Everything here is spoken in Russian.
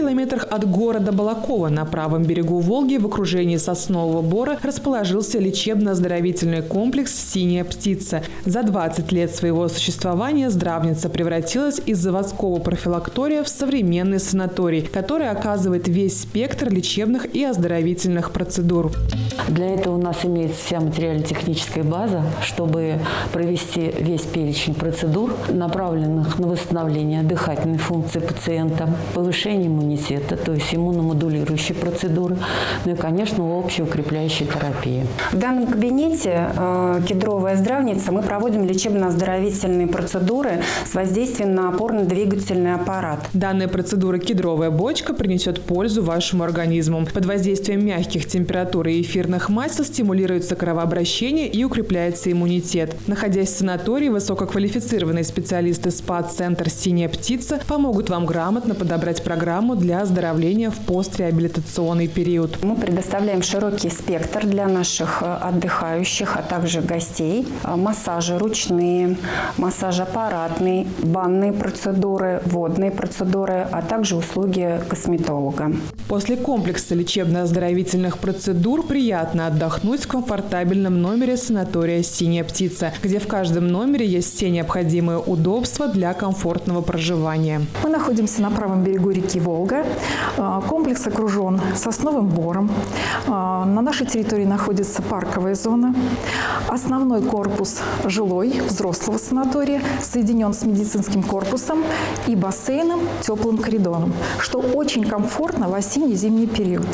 километрах от города Балаково на правом берегу Волги в окружении соснового бора расположился лечебно-оздоровительный комплекс «Синяя птица». За 20 лет своего существования здравница превратилась из заводского профилактория в современный санаторий, который оказывает весь спектр лечебных и оздоровительных процедур. Для этого у нас имеется вся материально-техническая база, чтобы провести весь перечень процедур, направленных на восстановление дыхательной функции пациента, повышение иммунитета, то есть иммуномодулирующие процедуры, ну и, конечно, общеукрепляющие терапии. В данном кабинете «Кедровая здравница» мы проводим лечебно-оздоровительные процедуры с воздействием на опорно-двигательный аппарат. Данная процедура «Кедровая бочка» принесет пользу вашему организму. Под воздействием мягких температур и эфирных масел стимулируется кровообращение и укрепляется иммунитет. Находясь в санатории, высококвалифицированные специалисты СПА-центр «Синяя птица» помогут вам грамотно подобрать программу для оздоровления в постреабилитационный период. Мы предоставляем широкий спектр для наших отдыхающих, а также гостей. Массажи ручные, массаж аппаратный, банные процедуры, водные процедуры, а также услуги косметолога. После комплекса лечебно-оздоровительных процедур приятно отдохнуть в комфортабельном номере санатория «Синяя птица», где в каждом номере есть все необходимые удобства для комфортного проживания. Мы находимся на правом берегу реки Волга. Комплекс окружен сосновым бором. На нашей территории находится парковая зона. Основной корпус жилой, взрослого санатория, соединен с медицинским корпусом и бассейном, теплым коридором, что очень комфортно в осенне-зимний период.